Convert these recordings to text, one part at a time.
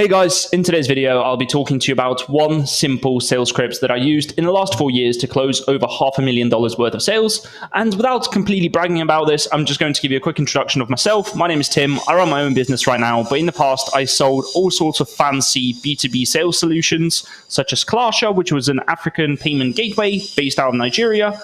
Hey guys, in today's video, I'll be talking to you about one simple sales script that I used in the last 4 years to close over $500,000 worth of sales. And without completely bragging about this, I'm just going to give you a quick introduction of myself. My name is Tim. I run my own business right now, but in the past, I sold all sorts of fancy B2B sales solutions, such as Clasha, which was an African payment gateway based out of Nigeria.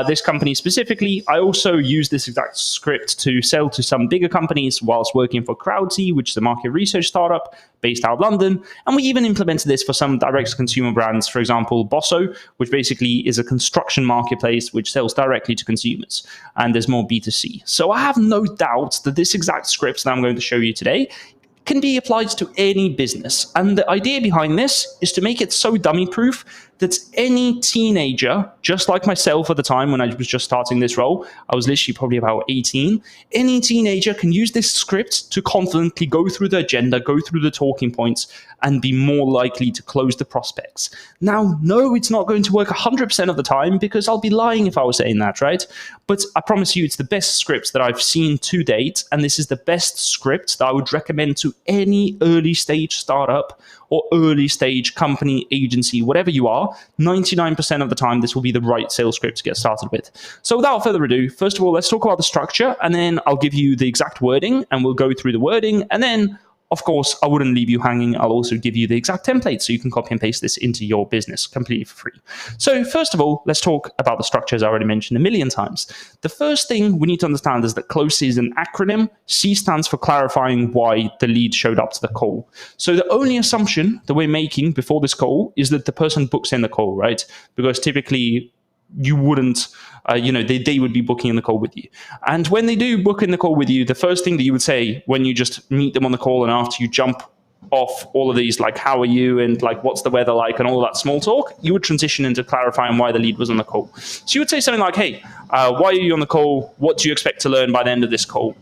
This company specifically, I also use this exact script to sell to some bigger companies whilst working for Crowdsy, which is a market research startup based out of London. And we even implemented this for some direct-to-consumer brands, for example, Bosso, which basically is a construction marketplace which sells directly to consumers. And there's more B2C. So I have no doubt that this exact script that I'm going to show you today can be applied to any business. And the idea behind this is to make it so dummy-proof that any teenager, just like myself at the time when I was just starting this role, I was literally probably about 18, any teenager can use this script to confidently go through the agenda, go through the talking points, and be more likely to close the prospects. Now, no, it's not going to work 100% of the time because I'll be lying if I was saying that, right? But I promise you it's the best script that I've seen to date, and this is the best script that I would recommend to any early stage startup or early stage company, agency, whatever you are. 99% of the time, this will be the right sales script to get started with. So without further ado, first of all, let's talk about the structure, and then I'll give you the exact wording, and we'll go through the wording, and then of course, I wouldn't leave you hanging. I'll also give you the exact template so you can copy and paste this into your business completely for free. So first of all, let's talk about the structure, as I already mentioned a million times. The first thing we need to understand is that CLOSE is an acronym. C stands for clarifying why the lead showed up to the call. So the only assumption that we're making before this call is that the person books in the call, right? Because typically you wouldn't, they would be booking in the call with you. And when they do book in the call with you, the first thing that you would say when you just meet them on the call and after you jump off all of these, like, how are you and like, what's the weather like and all of that small talk, you would transition into clarifying why the lead was on the call. So you would say something like, hey, why are you on the call? What do you expect to learn by the end of this call?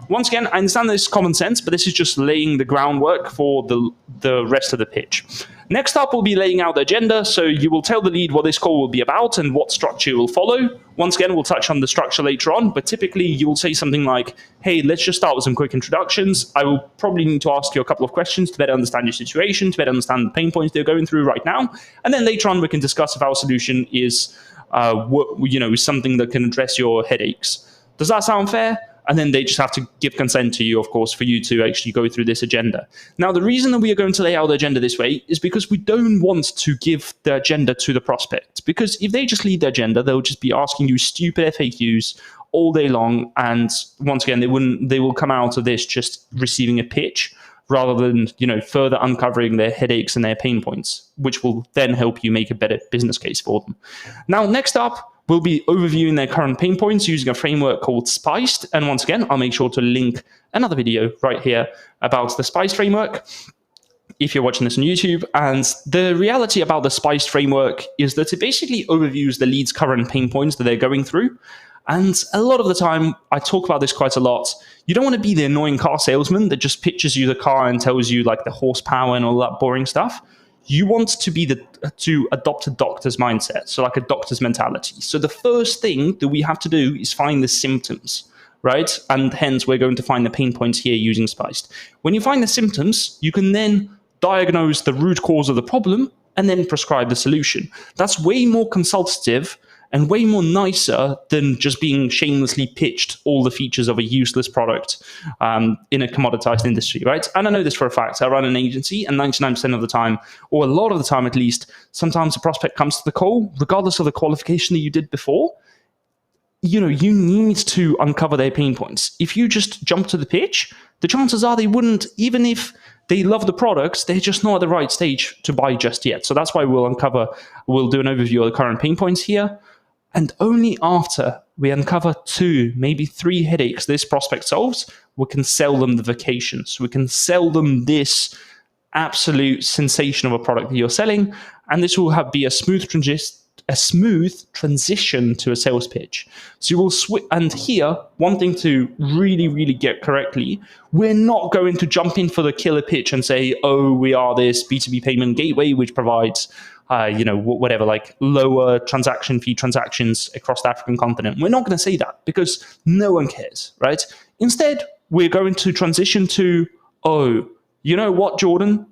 Once again, I understand this is common sense, but this is just laying the groundwork for the rest of the pitch. Next up, we'll be laying out the agenda. So you will tell the lead what this call will be about and what structure you will follow. Once again, we'll touch on the structure later on, but typically you will say something like, hey, let's just start with some quick introductions. I will probably need to ask you a couple of questions to better understand your situation, to better understand the pain points they're going through right now. And then later on, we can discuss if our solution is something that can address your headaches. Does that sound fair? And then they just have to give consent to you, of course, for you to actually go through this agenda. Now, the reason that we are going to lay out the agenda this way is because we don't want to give the agenda to the prospect. Because if they just lead the agenda, they'll just be asking you stupid FAQs all day long. And once again, they will come out of this just receiving a pitch rather than, further uncovering their headaches and their pain points, which will then help you make a better business case for them. Now, next up, we'll be overviewing their current pain points using a framework called Spiced. And once again, I'll make sure to link another video right here about the Spiced framework if you're watching this on YouTube. And the reality about the Spiced framework is that it basically overviews the lead's current pain points that they're going through. And a lot of the time, I talk about this quite a lot. You don't want to be the annoying car salesman that just pitches you the car and tells you like the horsepower and all that boring stuff. You want to be to adopt a doctor's mindset, so like a doctor's mentality. So the first thing that we have to do is find the symptoms, right? And hence we're going to find the pain points here using Spiced. When you find the symptoms, you can then diagnose the root cause of the problem and then prescribe the solution. That's way more consultative and way more nicer than just being shamelessly pitched all the features of a useless product in a commoditized industry, right? And I know this for a fact. I run an agency, and 99% of the time, or a lot of the time at least, sometimes a prospect comes to the call, regardless of the qualification that you did before. You need to uncover their pain points. If you just jump to the pitch, the chances are they wouldn't, even if they love the products, they're just not at the right stage to buy just yet. So that's why we'll do an overview of the current pain points here. And only after we uncover 2, maybe 3 headaches this prospect solves, we can sell them the vacation. So we can sell them this absolute sensation of a product that you're selling. And this will be a smooth transition to a sales pitch. So you will switch. And here, one thing to really, really get correctly, we're not going to jump in for the killer pitch and say, oh, we are this B2B payment gateway, which provides whatever, like lower transaction fee transactions across the African continent. We're not going to say that because no one cares, right? Instead, we're going to transition to, oh, you know what, Jordan?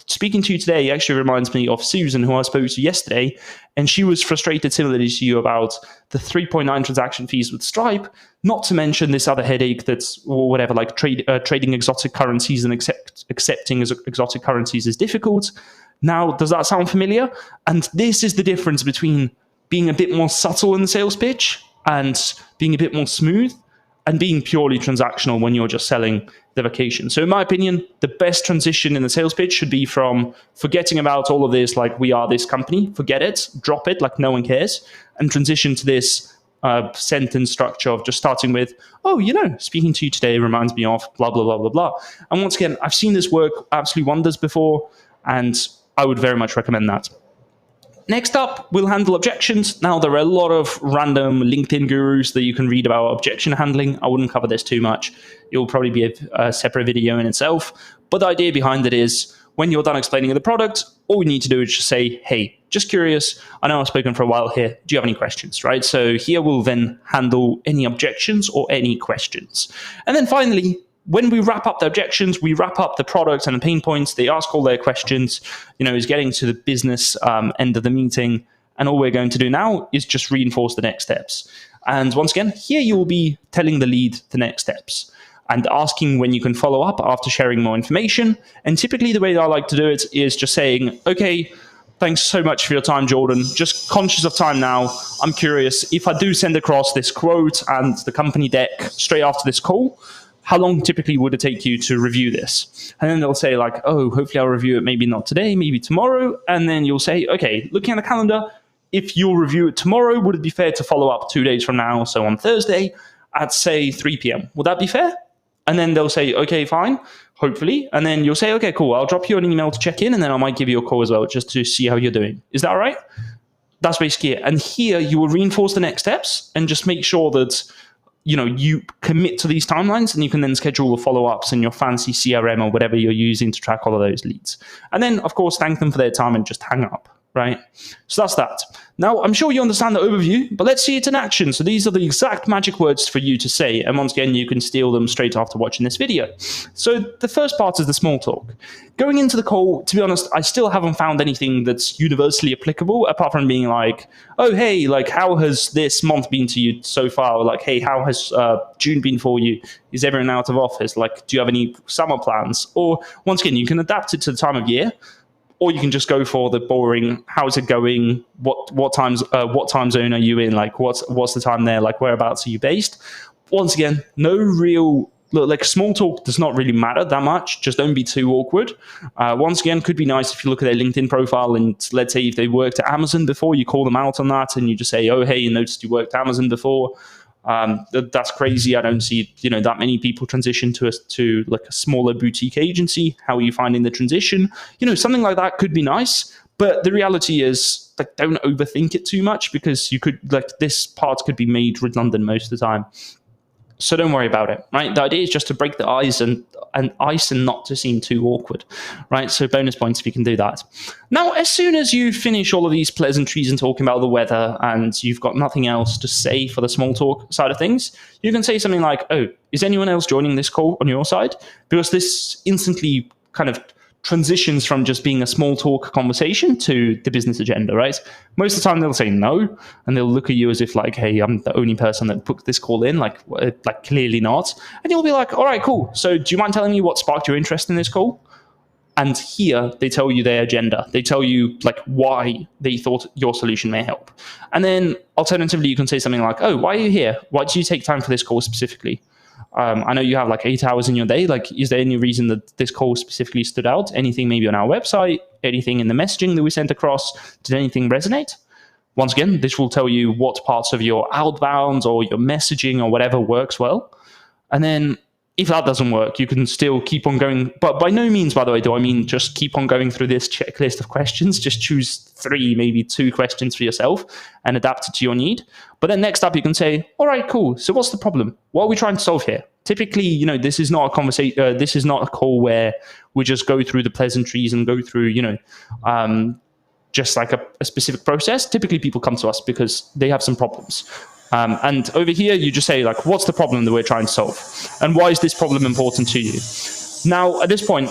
Speaking to you today actually reminds me of Susan, who I spoke to yesterday, and she was frustrated similarly to you about the 3.9 transaction fees with Stripe, not to mention this other headache that's, or whatever, like trading exotic currencies and accepting exotic currencies is difficult. Now, does that sound familiar? And this is the difference between being a bit more subtle in the sales pitch and being a bit more smooth, and being purely transactional when you're just selling the vacation. So in my opinion, the best transition in the sales pitch should be from forgetting about all of this, like we are this company, forget it, drop it, like no one cares, and transition to this sentence structure of just starting with, oh, you know, speaking to you today reminds me of blah, blah, blah, blah, blah. And once again, I've seen this work absolute wonders before, and I would very much recommend that. Next up, we'll handle objections. Now, there are a lot of random LinkedIn gurus that you can read about objection handling. I wouldn't cover this too much. It will probably be a separate video in itself. But the idea behind it is when you're done explaining the product, all we need to do is just say, hey, just curious. I know I've spoken for a while here. Do you have any questions, right? So here we'll then handle any objections or any questions. And then finally, when we wrap up the objections, we wrap up the product and the pain points. They ask all their questions, is getting to the business end of the meeting. And all we're going to do now is just reinforce the next steps. And once again, here you will be telling the lead the next steps and asking when you can follow up after sharing more information. And typically the way that I like to do it is just saying, okay, thanks so much for your time, Jordan. Just conscious of time now. I'm curious, if I do send across this quote and the company deck straight after this call, how long typically would it take you to review this? And then they'll say like, oh, hopefully I'll review it maybe not today, maybe tomorrow. And then you'll say, okay, looking at the calendar, if you'll review it tomorrow, would it be fair to follow up 2 days from now? So on Thursday at say 3 p.m. Would that be fair? And then they'll say, okay, fine, hopefully. And then you'll say, okay, cool, I'll drop you an email to check in, and then I might give you a call as well just to see how you're doing. Is that all right? That's basically it. And here you will reinforce the next steps and just make sure that you commit to these timelines, and you can then schedule the follow-ups in your fancy CRM or whatever you're using to track all of those leads. And then, of course, thank them for their time and just hang up, right? So that's that. Now, I'm sure you understand the overview, but let's see it in action. So these are the exact magic words for you to say. And once again, you can steal them straight after watching this video. So the first part is the small talk. Going into the call, to be honest, I still haven't found anything that's universally applicable, apart from being like, oh, hey, like, how has this month been to you so far? Or like, hey, how has June been for you? Is everyone out of office? Like, do you have any summer plans? Or once again, you can adapt it to the time of year. Or you can just go for the boring, how's it going? What time zone are you in? Like, what's the time there? Like, whereabouts are you based? Once again, no real, like, small talk does not really matter that much. Just don't be too awkward. Once again, could be nice if you look at their LinkedIn profile and let's say if they worked at Amazon before, you call them out on that and you just say, oh, hey, you noticed you worked at Amazon before. That's crazy. I don't see that many people transition to like a smaller boutique agency. How are you finding the transition? Something like that could be nice, but the reality is, like, don't overthink it too much, because you could, like, this part could be made redundant most of the time. So don't worry about it, right? The idea is just to break the ice and not to seem too awkward, right? So bonus points if you can do that. Now, as soon as you finish all of these pleasantries and talking about the weather and you've got nothing else to say for the small talk side of things, you can say something like, oh, is anyone else joining this call on your side? Because this instantly kind of transitions from just being a small talk conversation to the business agenda, right? Most of the time they'll say no, and they'll look at you as if like, hey, I'm the only person that booked this call in, like clearly not. And you'll be like, all right, cool. So do you mind telling me what sparked your interest in this call? And here they tell you their agenda. They tell you like why they thought your solution may help. And then alternatively, you can say something like, oh, why are you here? Why did you take time for this call specifically? I know you have like 8 hours in your day. Like, is there any reason that this call specifically stood out? Anything maybe on our website? Anything in the messaging that we sent across? Did anything resonate? Once again, this will tell you what parts of your outbound or your messaging or whatever works well. And then if that doesn't work, you can still keep on going. But by no means, by the way, do I mean just keep on going through this checklist of questions. Just choose 3, maybe 2 questions for yourself and adapt it to your need. But then next up, you can say, all right, cool. So what's the problem? What are we trying to solve here? Typically, this is not a conversation. This is not a call where we just go through the pleasantries and go through, just like a specific process. Typically, people come to us because they have some problems. And over here, you just say, like, what's the problem that we're trying to solve? And why is this problem important to you? Now, at this point,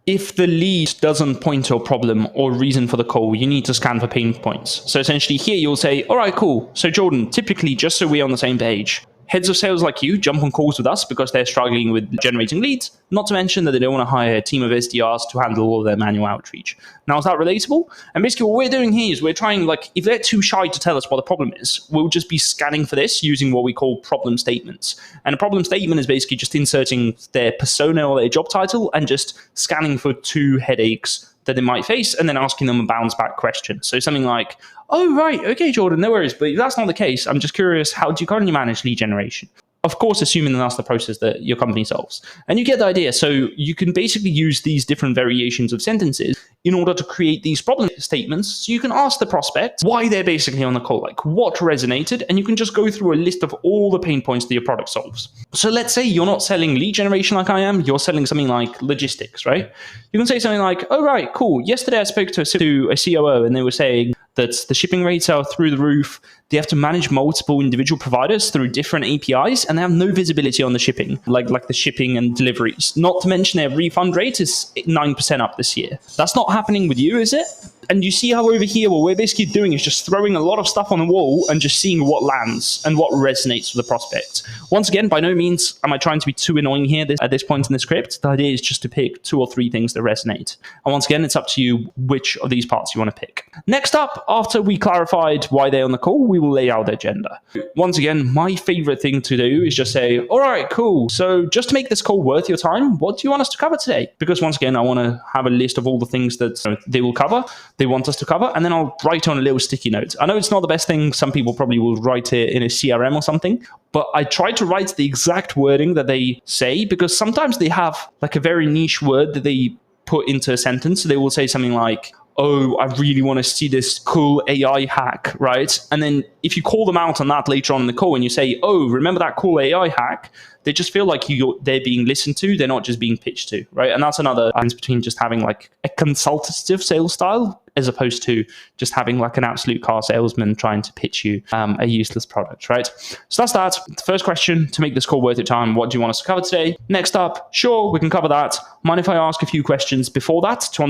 if the lead doesn't point to a problem or reason for the call, you need to scan for pain points. So essentially here you'll say, all right, cool. So Jordan, typically, just so we're on the same page, heads of sales like you jump on calls with us because they're struggling with generating leads, not to mention that they don't want to hire a team of SDRs to handle all of their manual outreach. Now, is that relatable? And basically what we're doing here is we're trying, like, if they're too shy to tell us what the problem is, we'll just be scanning for this using what we call problem statements. And a problem statement is basically just inserting their persona or their job title and just scanning for 2 headaches that they might face and then asking them a bounce back question. So something like, oh, right, okay, Jordan, no worries. But if that's not the case, I'm just curious, how do you currently manage lead generation? Of course, assuming that that's the process that your company solves. And you get the idea. So you can basically use these different variations of sentences in order to create these problem statements. So you can ask the prospect why they're basically on the call, like what resonated, and you can just go through a list of all the pain points that your product solves. So let's say you're not selling lead generation like I am, you're selling something like logistics, right? You can say something like, oh, right, cool. Yesterday I spoke to a COO and they were saying that the shipping rates are through the roof. They have to manage multiple individual providers through different APIs, and they have no visibility on the shipping, like the shipping and deliveries. Not to mention their refund rate is 9% up this year. That's not happening with you, is it? And you see how over here, what we're basically doing is just throwing a lot of stuff on the wall and just seeing what lands and what resonates with the prospect. Once again, by no means am I trying to be too annoying here at this point in the script. The idea is just to pick 2 or 3 things that resonate. And once again, it's up to you which of these parts you want to pick. Next up, after we clarified why they're on the call, we will lay out the agenda. Once again, my favorite thing to do is just say, all right, cool. So just to make this call worth your time, what do you want us to cover today? Because once again, I want to have a list of all the things that they will cover, they want us to cover, and then I'll write on a little sticky note. I know it's not the best thing. Some people probably will write it in a CRM or something, but I try to write the exact wording that they say, because sometimes they have like a very niche word that they put into a sentence. So they will say something like, oh, I really want to see this cool AI hack, right? And then if you call them out on that later on in the call and you say, oh, remember that cool AI hack? They just feel like they're being listened to. They're not just being pitched to, right? And that's another difference between just having like a consultative sales style as opposed to just having like an absolute car salesman trying to pitch you a useless product, right? So that's that. The first question, to make this call worth your time, what do you want us to cover today? Next up, sure, we can cover that. Mind if I ask a few questions before that to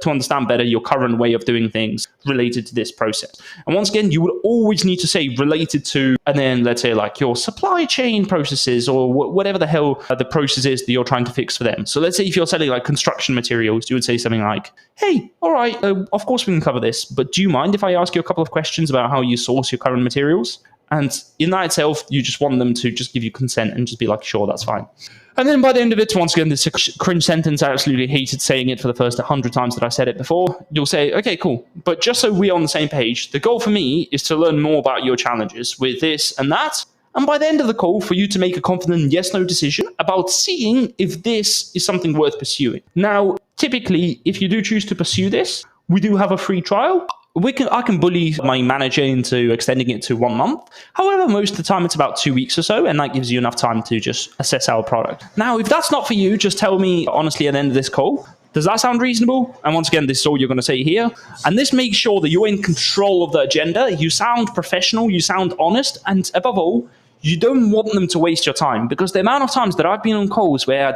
understand better your current way of doing things related to this process? And once again, you would always need to say related to, and then let's say like your supply chain processes or whatever the hell the process is that you're trying to fix for them. So let's say if you're selling like construction materials, you would say something like, hey, all right, of course we can cover this, but do you mind if I ask you a couple of questions about how you source your current materials? And in that itself, you just want them to just give you consent and just be like, sure, that's fine. And then by the end of it, once again, this cringe sentence, I absolutely hated saying it for the first 100 times that I said it before. You'll say, okay, cool. But just so we're on the same page, the goal for me is to learn more about your challenges with this and that. And by the end of the call, for you to make a confident yes-no decision about seeing if this is something worth pursuing. Now, typically, if you do choose to pursue this, we do have a free trial. I can bully my manager into extending it to 1 month. However, most of the time it's about 2 weeks or so, and that gives you enough time to just assess our product. Now, if that's not for you, just tell me honestly at the end of this call. Does that sound reasonable? And once again, this is all you're going to say here. And this makes sure that you're in control of the agenda. You sound professional, you sound honest, and above all, you don't want them to waste your time, because the amount of times that I've been on calls where I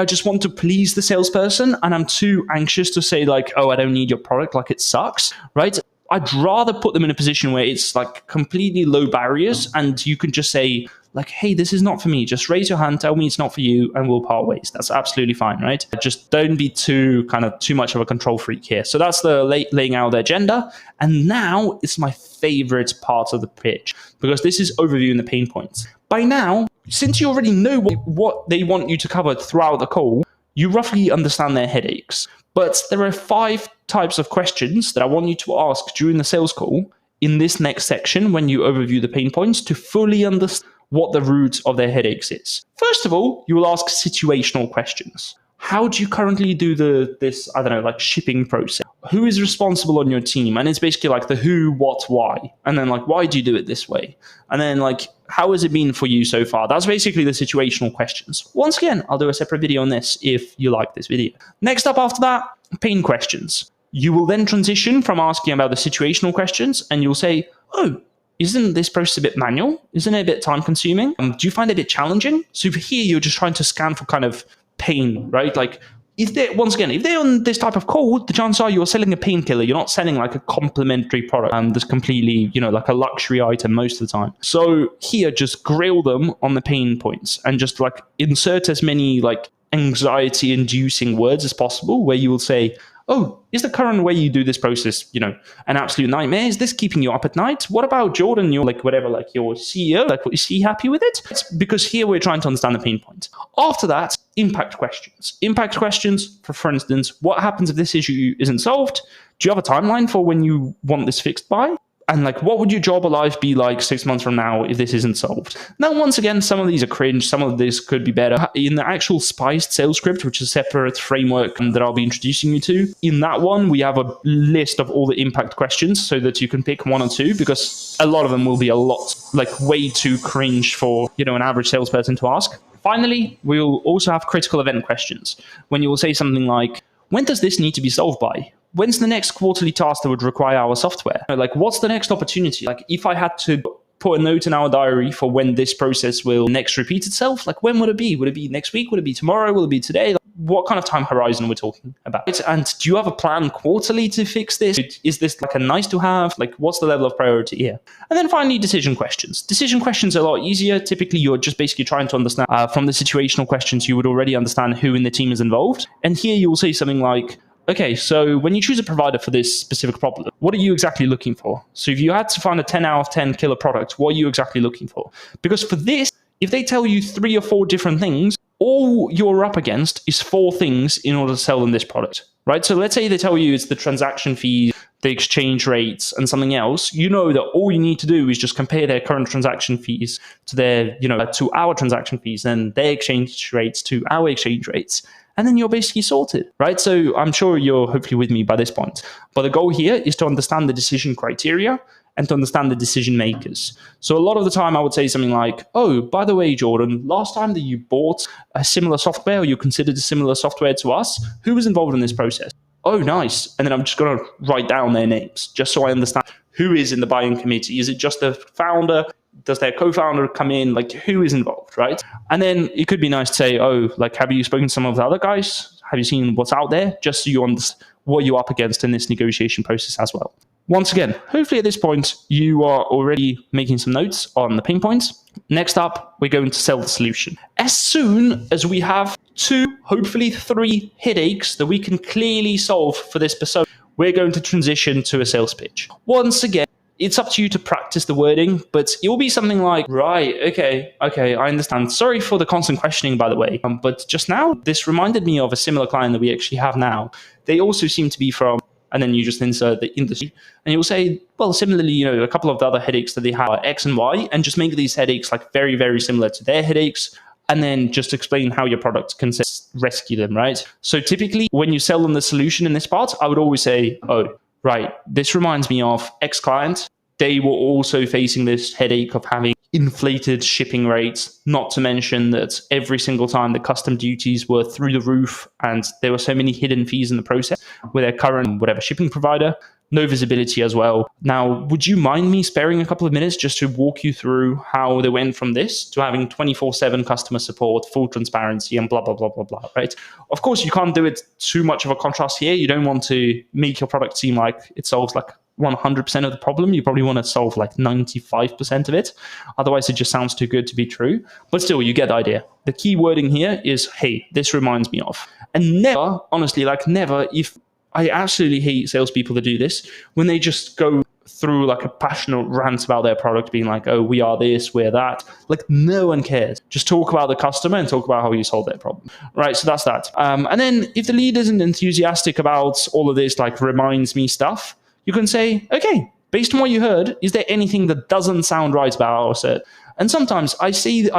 just want to please the salesperson and I'm too anxious to say like, oh, I don't need your product, like it sucks, right? I'd rather put them in a position where it's like completely low barriers and you can just say like, hey, this is not for me. Just raise your hand, tell me it's not for you, and we'll part ways. That's absolutely fine, right? Just don't be too much of a control freak here. So that's the laying out the agenda. And now it's my favorite part of the pitch, because this is overviewing the pain points. By now, since you already know what they want you to cover throughout the call, you roughly understand their headaches. But there are 5 types of questions that I want you to ask during the sales call in this next section when you overview the pain points to fully understand what the root of their headaches is. First of all, you will ask situational questions. How do you currently do this shipping process? Who is responsible on your team? And it's basically like the who, what, why. And then like, why do you do it this way? And then like, how has it been for you so far? That's basically the situational questions. Once again, I'll do a separate video on this if you like this video. Next up after that, pain questions. You will then transition from asking about the situational questions and you'll say, oh, isn't this process a bit manual? Isn't it a bit time consuming? Do you find it a bit challenging? So here you're just trying to scan for kind of pain, right? Like, if they're on this type of call, the chances are you're selling a painkiller. You're not selling like a complementary product that's completely, like a luxury item most of the time. So here, just grill them on the pain points and just like insert as many like anxiety inducing words as possible, where you will say, oh, is the current way you do this process, an absolute nightmare? Is this keeping you up at night? What about Jordan, your your CEO? Like, is he happy with it? It's because here we're trying to understand the pain point. After that, impact questions. Impact questions, for instance, what happens if this issue isn't solved? Do you have a timeline for when you want this fixed by? And like, what would your job or life be like 6 months from now if this isn't solved? Now, once again, some of these are cringe. Some of this could be better. In the actual spiced sales script, which is a separate framework that I'll be introducing you to, in that one, we have a list of all the impact questions so that you can pick one or two, because a lot of them will be a lot, like way too cringe for, an average salesperson to ask. Finally, we'll also have critical event questions, when you will say something like, when does this need to be solved by? When's the next quarterly task that would require our software? Like, what's the next opportunity? Like, if I had to put a note in our diary for when this process will next repeat itself, like, when would it be? Would it be next week? Would it be tomorrow? Will it be today? Like, what kind of time horizon are we talking about? And do you have a plan quarterly to fix this? Is this like a nice to have? Like, what's the level of priority here? And then finally, decision questions. Decision questions are a lot easier. Typically, you're just basically trying to understand from the situational questions, you would already understand who in the team is involved. And here you will say something like, okay, so when you choose a provider for this specific problem, what are you exactly looking for? So if you had to find a 10 out of 10 killer product, what are you exactly looking for? Because for this, if they tell you 3 or 4 different things, all you're up against is 4 things in order to sell them this product, right? So let's say they tell you it's the transaction fees, the exchange rates, and something else. You know that all you need to do is just compare their current transaction fees to their, to our transaction fees, and their exchange rates to our exchange rates. And then you're basically sorted, right? So I'm sure you're hopefully with me by this point. But the goal here is to understand the decision criteria and to understand the decision makers. So a lot of the time I would say something like, oh, by the way, Jordan, last time that you bought a similar software or you considered a similar software to us, who was involved in this process? Oh, nice. And then I'm just going to write down their names just so I understand who is in the buying committee. Is it just the founder? Does their co-founder come in? Like, who is involved, right? And then it could be nice to say, oh, like, have you spoken to some of the other guys? Have you seen what's out there? Just so you understand what you're up against in this negotiation process as well. Once again, hopefully at this point, you are already making some notes on the pain points. Next up, we're going to sell the solution. As soon as we have 2, hopefully 3 headaches that we can clearly solve for this persona, we're going to transition to a sales pitch. Once again, it's up to you to practice the wording, but it will be something like, right, okay, I understand. Sorry for the constant questioning, by the way. But just now, this reminded me of a similar client that we actually have now. They also seem to be from, and then you just insert the industry, and you'll say, well, similarly, a couple of the other headaches that they have are X and Y, and just make these headaches like very, very similar to their headaches, and then just explain how your product can rescue them, right? So typically, when you sell them the solution in this part, I would always say, oh, right, this reminds me of X client. They were also facing this headache of having inflated shipping rates, not to mention that every single time the custom duties were through the roof and there were so many hidden fees in the process with their current whatever shipping provider, no visibility as well. Now, would you mind me sparing a couple of minutes just to walk you through how they went from this to having 24/7 customer support, full transparency, and blah, blah, blah, blah, blah, right? Of course, you can't do it too much of a contrast here. You don't want to make your product seem like it solves like 100% of the problem. You probably want to solve like 95% of it. Otherwise, it just sounds too good to be true. But still, you get the idea. The key wording here is, hey, this reminds me of. And never, honestly, like never, if I absolutely hate salespeople that do this, when they just go through like a passionate rant about their product, being like, oh, we are this, we're that. Like, no one cares. Just talk about the customer and talk about how you solve their problem. Right, so that's that. And then if the lead isn't enthusiastic about all of this, like reminds me stuff, you can say, okay, based on what you heard, is there anything that doesn't sound right about our set? And sometimes I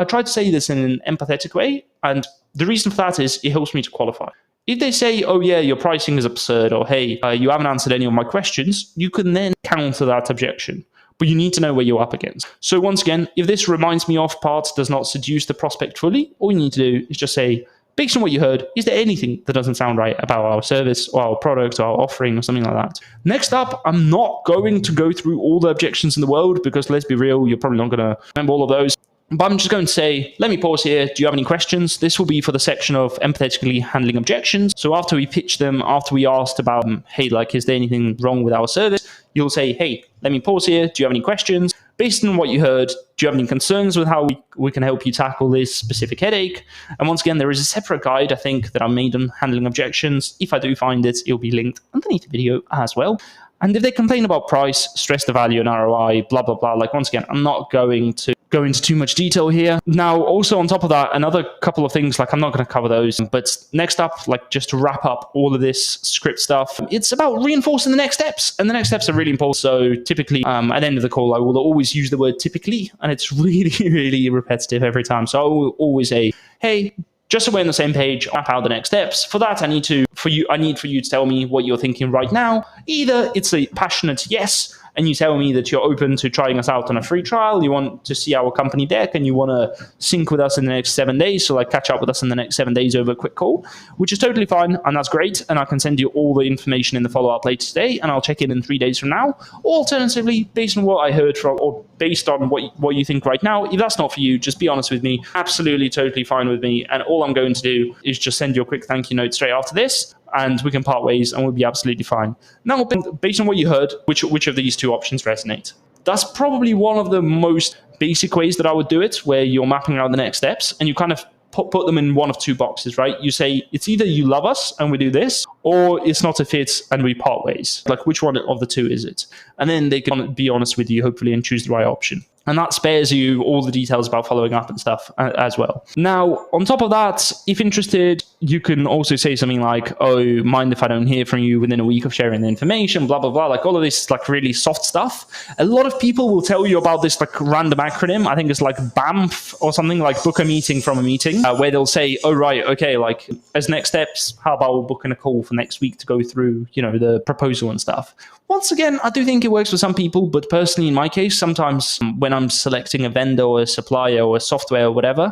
try to say this in an empathetic way, and the reason for that is it helps me to qualify. If they say, oh yeah, your pricing is absurd, or hey, you haven't answered any of my questions, you can then counter that objection. But you need to know where you're up against. So once again, if this reminds me of part does not seduce the prospect fully, all you need to do is just say, based on what you heard, is there anything that doesn't sound right about our service or our product or our offering or something like that? Next up, I'm not going to go through all the objections in the world because let's be real, you're probably not going to remember all of those. But I'm just going to say, let me pause here. Do you have any questions? This will be for the section of empathetically handling objections. So after we pitch them, after we asked about, hey, like, is there anything wrong with our service? You'll say, hey, let me pause here. Do you have any questions? Based on what you heard, do you have any concerns with how we can help you tackle this specific headache? And once again, there is a separate guide, I think, that I made on handling objections. If I do find it, it'll be linked underneath the video as well. And if they complain about price, stress the value and ROI, blah, blah, blah, like, once again, I'm not going to go into too much detail here. Now, also on top of that, another couple of things, like, I'm not going to cover those, but next up, like, just to wrap up all of this script stuff, it's about reinforcing the next steps, and the next steps are really important. So typically, at the end of the call, I will always use the word typically, and it's really, really repetitive every time. So I will always say, hey, just so we're on the same page, map out the next steps. For that, I need for you to tell me what you're thinking right now. Either it's a passionate yes, and you tell me that you're open to trying us out on a free trial, you want to see our company deck, and you want to sync with us in the next 7 days, so like catch up with us in the next 7 days over a quick call, which is totally fine, and that's great, and I can send you all the information in the follow-up later today, and I'll check in 3 days from now. Or alternatively, based on what I heard from, or based on what you think right now, if that's not for you, just be honest with me. Absolutely, totally fine with me, and all I'm going to do is just send you a quick thank you note straight after this, and we can part ways and we'll be absolutely fine. Now, based on what you heard, which of these two options resonate? That's probably one of the most basic ways that I would do it, where you're mapping out the next steps and you kind of put them in one of two boxes, right? You say it's either you love us and we do this, or it's not a fit and we part ways. Like, which one of the two is it? And then they can be honest with you, hopefully, and choose the right option. And that spares you all the details about following up and stuff as well. Now, on top of that, if interested, you can also say something like, oh, mind if I don't hear from you within a week of sharing the information, blah, blah, blah. Like, all of this, like, really soft stuff. A lot of people will tell you about this, like, random acronym. I think it's like BAMF or something, like book a meeting from a meeting, where they'll say, oh, right, okay, like, as next steps, how about booking a call for next week to go through, the proposal and stuff. Once again, I do think it works for some people, but personally, in my case, sometimes when I'm selecting a vendor or a supplier or a software or whatever,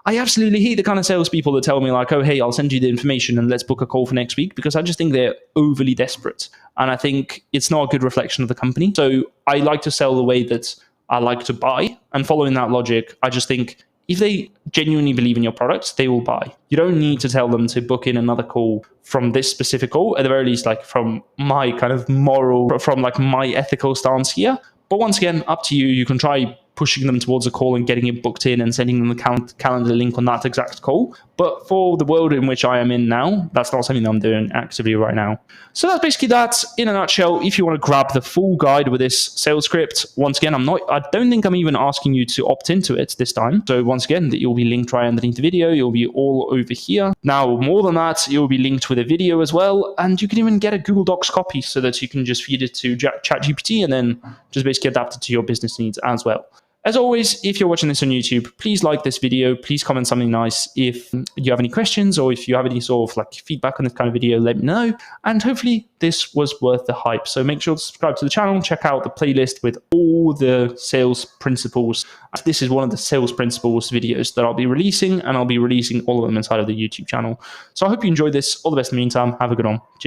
I absolutely hate the kind of salespeople that tell me like, oh, hey, I'll send you the information and let's book a call for next week, because I just think they're overly desperate. And I think it's not a good reflection of the company. So I like to sell the way that I like to buy. And following that logic, I just think if they genuinely believe in your product, they will buy. You don't need to tell them to book in another call from this specific call, at the very least, like from my kind of moral, from like my ethical stance here. But once again, up to you. You can try pushing them towards a call and getting it booked in and sending them the calendar link on that exact call. But for the world in which I am in now, that's not something that I'm doing actively right now. So that's basically that in a nutshell. If you want to grab the full guide with this sales script, once again, I don't think I'm even asking you to opt into it this time. So once again, that you'll be linked right underneath the video. You'll be all over here. Now, more than that, you'll be linked with a video as well. And you can even get a Google Docs copy so that you can just feed it to ChatGPT and then just basically adapt it to your business needs as well. As always, if you're watching this on YouTube, please like this video. Please comment something nice. If you have any questions or if you have any sort of like feedback on this kind of video, let me know. And hopefully this was worth the hype. So make sure to subscribe to the channel, check out the playlist with all the sales principles. This is one of the sales principles videos that I'll be releasing, and I'll be releasing all of them inside of the YouTube channel. So I hope you enjoyed this. All the best in the meantime. Have a good one. Cheers.